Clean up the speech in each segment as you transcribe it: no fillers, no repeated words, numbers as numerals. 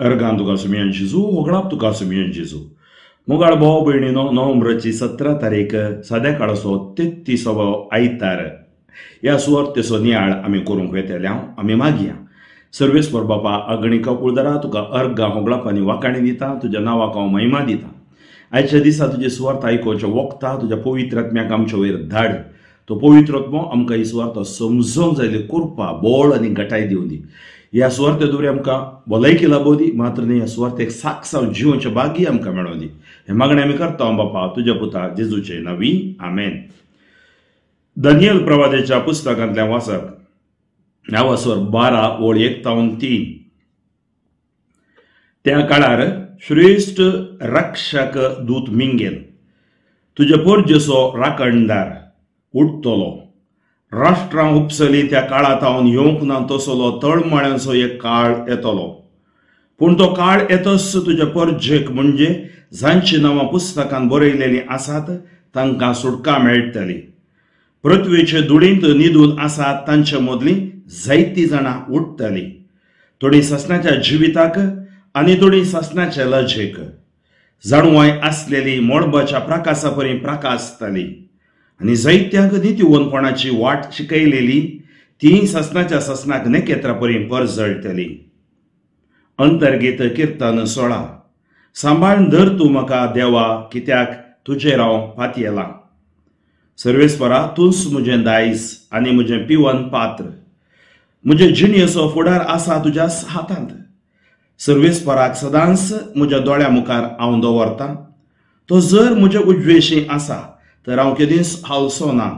Organ तुका सुमियन जेजू होगळाप तुका सुमियन जेजू मुगाळ भाव भयणीनो नोव्हेंबराची 17 तारीख सद्याकाळचो 33वो आयतार ह्या सुवातेचो नियाळ आमी करूंक येतले आमी मागया सर्वेस्वर बापा अगणिका कुळदरा तुका अर्गा होगळाप आनी वाकाणी दिता तुज्या नांवाक हांव महिमा दिता आयच्या दिसा तुजी सुवार्थ आयकोवच्या वखता तुज्या पवित्र आत्म्याक आमचे वयर धाड तो पवित्र आत्मो आमकां ही सुवार्थ समजूंक जाय कृपा बोळ आनी गटाय दिवं दी ह्या सुवार्थे दुरी आमकां भलायकी लाभो दी मात्र न्ही ह्या सुवार्थेक साक्षांव जिवोवचे भाग्य आमकां मेळो दी हे मागणें आमी करता बापा तुज्या पुता जेजूचे नांवी आमेन। दानियल प्रवादेच्या पुस्तकांतल्यान वाचप ह्या वाचवर 12 ओळ 1 ते 3 त्या काळार श्रेष्ठ रक्षक दूत मिंगेल तुजे पोरजेचो राखणदार उठतलो राष्ट्रां उपसली त्या काळात हांव येवंक ना तसलो तळमळ्यांचो एक काळ येतलो पूण तो काळ येतस तुज्या परजेक म्हणजे जांची नांवां पुस्तकांत बरयलेलीं आसात तांकां सुटका मेळटली पृथ्वीचे धुळींत न्हिदून आसात तांचे मदलीं जायतीं जाणां उठतलीं थोडीं ससनाच्या जिविताक आनी थोडीं ससनाच्या लजेक जाणवाय आसलेली मोडबाच्या प्रकाशा परी प्रकाशतली आनी जायत्यांक नितिवनपणाची वाट शिकयलेली ती ससनाक नेकेत्रा परी परजळटली। अंतर्गीत कीर्तन 16 सांबाळून धर तूं म्हाका देवा कित्याक तुजेर हांव पातयेलां सर्वेस्परा तूंच म्हजें दायज आनी म्हजें पिवन पात्र म्हजे जिणेचो फुडार आसा तुज्या हातांत सर्वेस्पराक सदांच म्हज्या दोळ्या मुखार हांव दवरतां तो जर म्हजे उजवेशी आसा तर हांव केदींच हालसो ना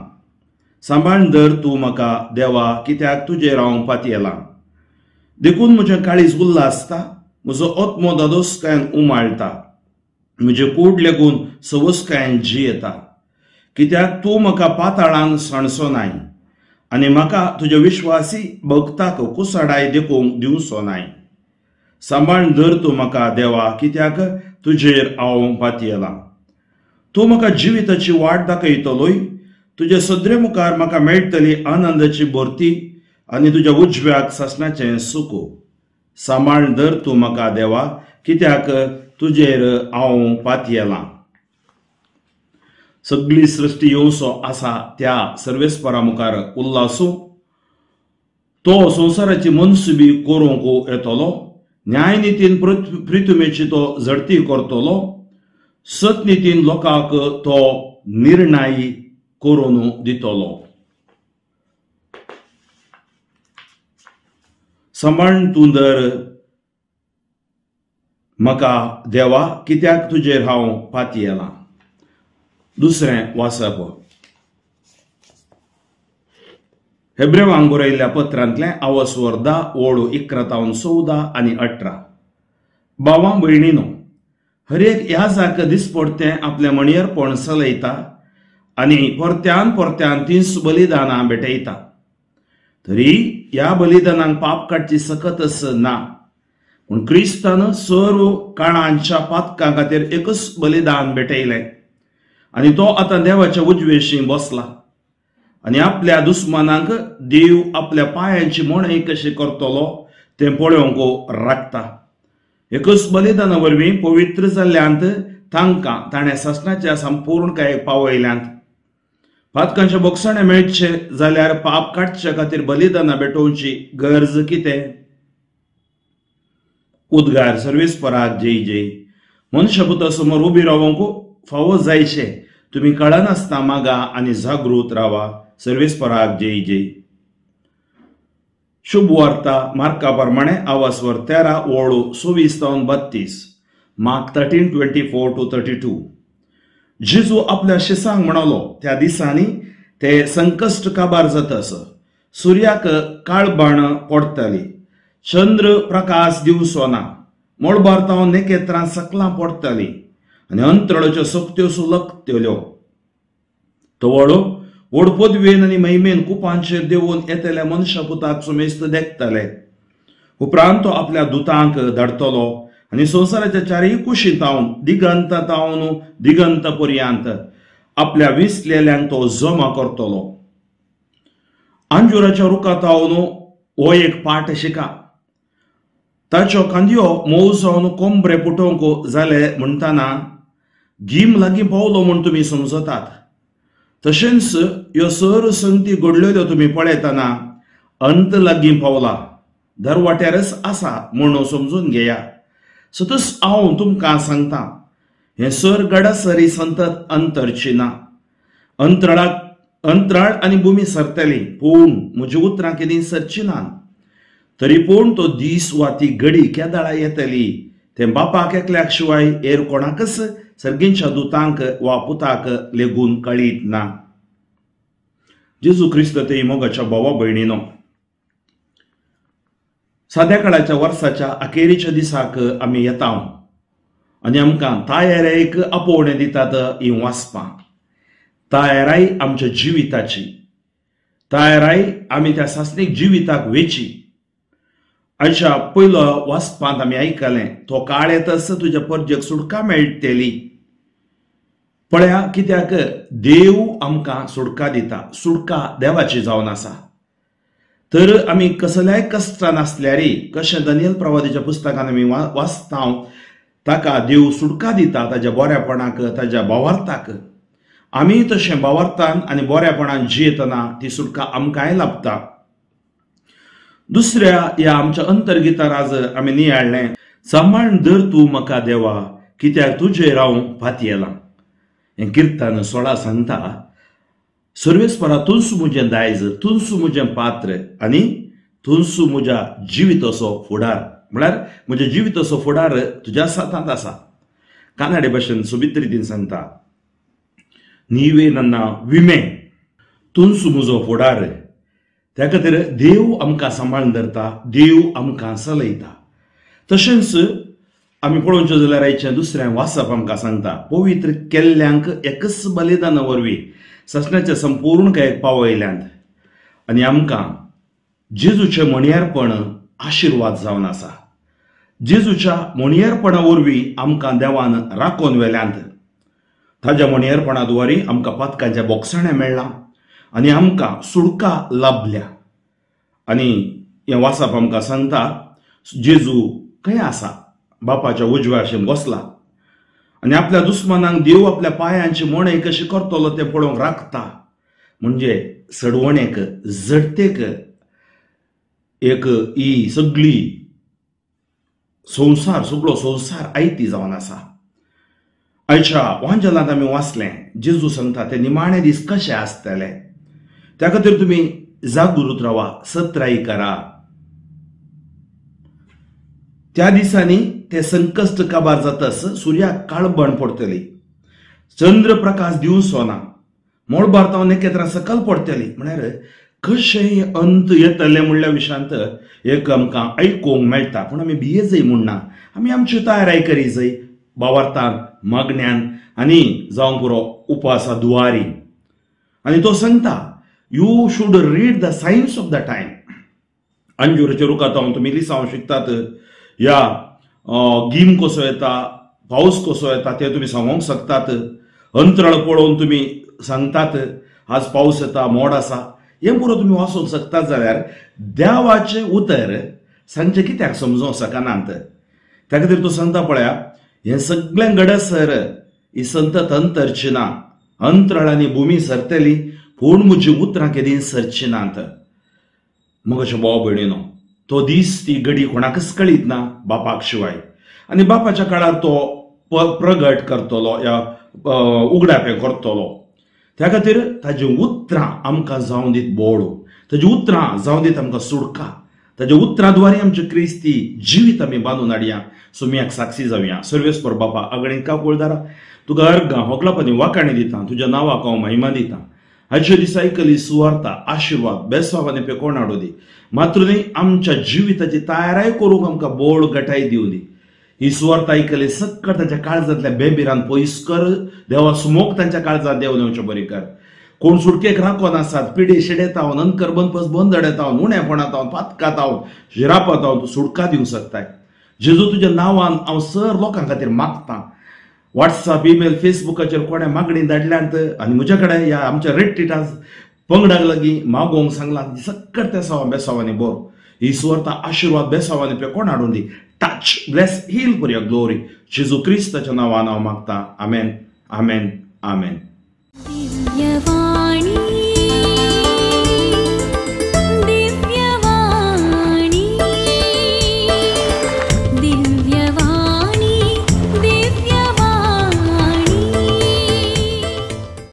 सांबाळून धर तूं म्हाका देवा कित्याक तुजेर हांव पातयेलां देखून म्हजें काळीज उल्हासता म्हजो आत्मो दादोसकायेन उमाळटा म्हजे कूड लेगून सवस्कायेन जियेता कित्याक तूं म्हाका पाताळान सणसोनाय आनी म्हाका तुज्या विश्वासी भक्ताक कुसाडाय देखूंक दिवचो नाय सांबाळून धर तूं म्हाका देवा कित्याक तुजेर हांव पातयेलां तूं म्हाका जिविताची वाट दाखयतलोय तुजे सद्रे मुखार म्हाका मेळटली आनंदाची भरती आनी तुज्या उजव्याक ससनाचें सुख सांबाळून धर तूं म्हाका देवा कित्याक तुजेर हांव पातयेलां। सगळी सृष्टी येवचो आसा त्या सर्वेस्परा मुखार उल्हासूं तो संवसाराची मनसुबी करूंक येतलो न्यायनितीन पृथ्वीची तो झडती करतलो सतनितीन लोकांक तो निर्णय करून दितलो सांबाळून तूं धर म्हाका देवा कित्याक तुजेर हांव पातयेलां। दुसरें वाचप हेब्रेवांक बरयल्ल्या पत्रांतलें आवसवर 10 ओळ 11 ते 14 आनी 18 भावां भयणीनो हर एक ह्या जाक दिसपडतें आपल्या मणियरपण चलयता आनी परत्यान तींच बलिदानां भेटयता तरी ह्या बलिदानांक पाप काडची सकतच ना पूण क्रिस्तान सर्व काळांच्या पातकां खातीर एकच बलिदान भेटयलें आनी तो आतां देवाच्या उजवेशी बसला आनी आपल्या दुस्मानांक देव आपल्या पांयांची मणय कशी करतलो तें पळोवंक राखता एकच बलिदाना वरवीं पवित्र जाल्ल्यांत तांकां ताणें ससनाच्या संपूर्णकायेक पावयल्यांत पातकांचे बोगसणे मेळचे जाल्यार पाप काडचे खातीर बलिदानां भेटोवची गरज कितें उद्गार सर्वेस्पराक जय जय मनशापुता समोर उबी रावंक फावो जायचे तुमी कळनासतना मागा आनी जागृत रावा सर्वेस्पराक जय जय। शुभ वार्ता मार्का प्रमाणे आवासवर 13 ओळ 26 ते 32 मार्क 13:24 to 32 जेजू आपल्या शिसांक म्हणलो त्या दिसांनी ते संकश्ट काबार जातस सूर्याक काळबाण पडटली चंद्र प्रकाश दिवचो ना मोडबार नेकेत्रां सकलां पडटली आनी अंतराळ्याच्यो शक्त्यो सुलगतल्यो तवळो व्हड पदवेन आनी महिमेन कुपांचेर देंवून येतल्या मनशापुताक सुमेस्त देखतले उपरांत तो आपल्या दुतांक धाडटलो आनी संवसाराच्या चारय कुशींतावन दिगंतातावन दिगंत पर्यंत आपल्या विसलेल्यांक तो जमा करतलो। अंजुराच्या रुखातावन हो एक पाठ शिका ताच्यो कांद्यो मोव जावन कोंबरे पुटोवंक जाले म्हणटना गीम लागीं पावलो म्हूण तुमी समजतात. तशेंच ह्यो सर संगती घडलेल्यो तुमी पळयतना अंत लागीं पावला, दरवाट्यारच आसा म्हूण समजून घेया. सतत हांव तुमकां सांगता, हे सर गडासरी संतत अंतरची ना. अंतराळ आनी भुमी सरतली, पूण म्हजी उतरां कितें सरची ना. तरी पूण तो दीस वा ती घडी केदाळा येतली तें बापाक एकल्याक शिवाय हेर कोणाकच सर्गींच्या दुतांक वा पुताक लेगून कळीत ना. जेजू क्रिस्त ते मोगाच्या भावा भयणीनो, साद्या काळाच्या वर्साच्या अखेरीच्या दिसाक आमी येता आनी आमकां तायेरेक आपोवणें दितात ही वाचपां. तायेराय आमच्या जिविताची, तायेराय आमी त्या सासणीक जिविताक वेची. आयच्या पयलो वाचपांत आमी आयकलें, तो काळ येतस तुज्या परजेक सुटका मेळटली. पळया, कित्याक देव आमकां सुटका दिता, सुटका देवाची जावन आसा. तर आमी कसल्याय कश्टान आसल्यारय, कशें दानियल प्रवादीच्या पुस्तकान आमी वाचता, ताका देव सुटका दिता ताच्या बऱ्यापणाक, ताच्या भावार्थाक. आमी तशें भावार्थान आनी बऱ्यापणान जियेतना ती सुटका आमकांय लाभता. दुसऱ्या ह्या आमच्या अंतर्गितार आज आमी नियाळ्ळें, सांबाळून धर तूं म्हाका देवा, कित्याक तुजेर हांव फातयेलां. हें किर्तन 16 सांगता, सर्वेस्परा तुंस म्हजें दायज, तुंस म्हजें पात्र आनी तुंस म्हज्या जिविताचो फुडार. म्हळ्यार म्हज्या जिविताचो फुडार तुज्या हातांत आसा. कानाडी भाशेन सोबीत रितीन सांगता, नीवे नन्ना विमे, तुंस म्हजो फुडार. त्या खातीर देव आमकां सांबाळून धरता, देव आमकां चलयता. तशेंच आमी पळोवचें जाल्यार आयचें दुसरें वाचप आमकां सांगता, पवित्र केल्ल्यांक एकच बलिदाना वरवीं ससण्याच्या संपूर्णकायेक पावयल्यांत आनी आमकां जेजूचें मणियारपण आशिर्वाद जावन आसा. जेजूच्या मणियारपणा वरवीं आमकां देवान राखून व्हेल्यांत. ताज्या मणियारपणा द्वारे आमकां पातकांचें बोगसणें मेळ्ळां आनी आमकां सुटका लाभल्या. आनी हें वाचप आमकां सांगता, जेजू खंय आसा, बापाच्या उजव्याशेन बसला आनी आपल्या दुस्मनांक देव आपल्या पांयांची मणय कशी करतलो तें पळोवंक राखता. म्हणजे सडवणेक, जडतेक एक ही सगळी सगळो संवसार आयती जावन आसा. आयच्या वांजलांत आमी वाचलें, जेजू सांगता ते निमाणे दीस कशे आसतले. त्या खातीर तुमी जागृत रावा, सत्राई करा. त्या दिसांनी ते संकश्ट काबार जातस सुर्याक काळबण पडटली, चंद्र प्रकाश दिवचो ना, मोळबार नखेत्रां सकल पडटली. म्हळ्यार कशें अंत येतले म्हणल्या विशयांत एक आमकां आयकूंक मेळटा. पूण आमी भियेजय म्हणना, आमी आमची तयारी करी जाय भावार्थान, मागण्यान आनी जावं पुरो उपासा दुवारी. आनी तो सांगता, you should read the science of the time. अंजुराच्या रुखांत तुमी लिसांव शिकतात, या गीम कसो येता, पावस कसो येता ते तुमी सांगूंक शकतात. अंतराळ पळोवन तुमी सांगतात आज पावस येता, मोड आसा. हें पुरो तुमी वाचूंक शकतात जाल्यार देवाचें उतर सांगचें कित्याक समजूंक शकनात. त्या खातीर तो सांगता, पळया, हें सगळें घडसर ही संतत अंतरची ना. अंतराळ आनी भुमी सरतली, पूण म्हजी उतरां केदीं सरची नात. म्हज्या भाव भयणीनो, तो दीस ती घडी कोणाकच कळीत ना बापाक शिवाय. आनी बापाच्या काळार तो प्रगट करतलो या उगडापे करतलो. त्या खातीर ताजी उतरां आमकां जावं दीत बोळ, ताजी उतरां जावं दीत आमकां सुटका. ताज्या उतरां द्वारे आमचे क्रिस्ती जिवीत आमी बांदून हाडया, सुमयाक साक्षी जावया. सर्वेस्पर बापा, अगणित का कुळदारा, तुका अर्गां होकलापणी वाकाणी दिता, तुज्या नांवाक हांव महिमा दिता. आयच्या दिसा आयकली सुवार्ता, आशिर्वाद, बेसाव आनी पेकोण हाडू दी. मात्र न्ही, आमच्या जिविताची तयाराय करूंक आमकां बोळ गटाय दिवं दी. ही सुवार्ता आयकली सक्कळ तांच्या काळजांतल्या बेबिरान पयस कर. देवा सुमोग तांच्या काळजांत देव नेवचें बरें कर. कोण सुटकेक राखोन आसात, पिडे शिडेतावन, अंकर बनपस बंदडेतावन, उणेपणातावन, पातकातावन, शिरापातावन तूं सुटका दिवंक शकताय. जेजू तुज्या नांवान हांव सर लोकां खातीर मागतां. व्हॉट्सअप, ईमेल, फेसबुकाचेर कोणें मागणी धाडल्यांत आनी म्हजे कडेन ह्या आमच्या रेड टिटा पंगडाक लागीं मागोवंक सांगलां, सक्कळ त्या बेसावांनी बोर. ही सुवार्ता आशिर्वाद बेसावांनी पेकोण हाडून दी. Touch, bless, heal for your glory. जेजू क्रिस्ताच्या नावान हांव मागता. आमेन, आमेन, आमेन. दिव्यवाणी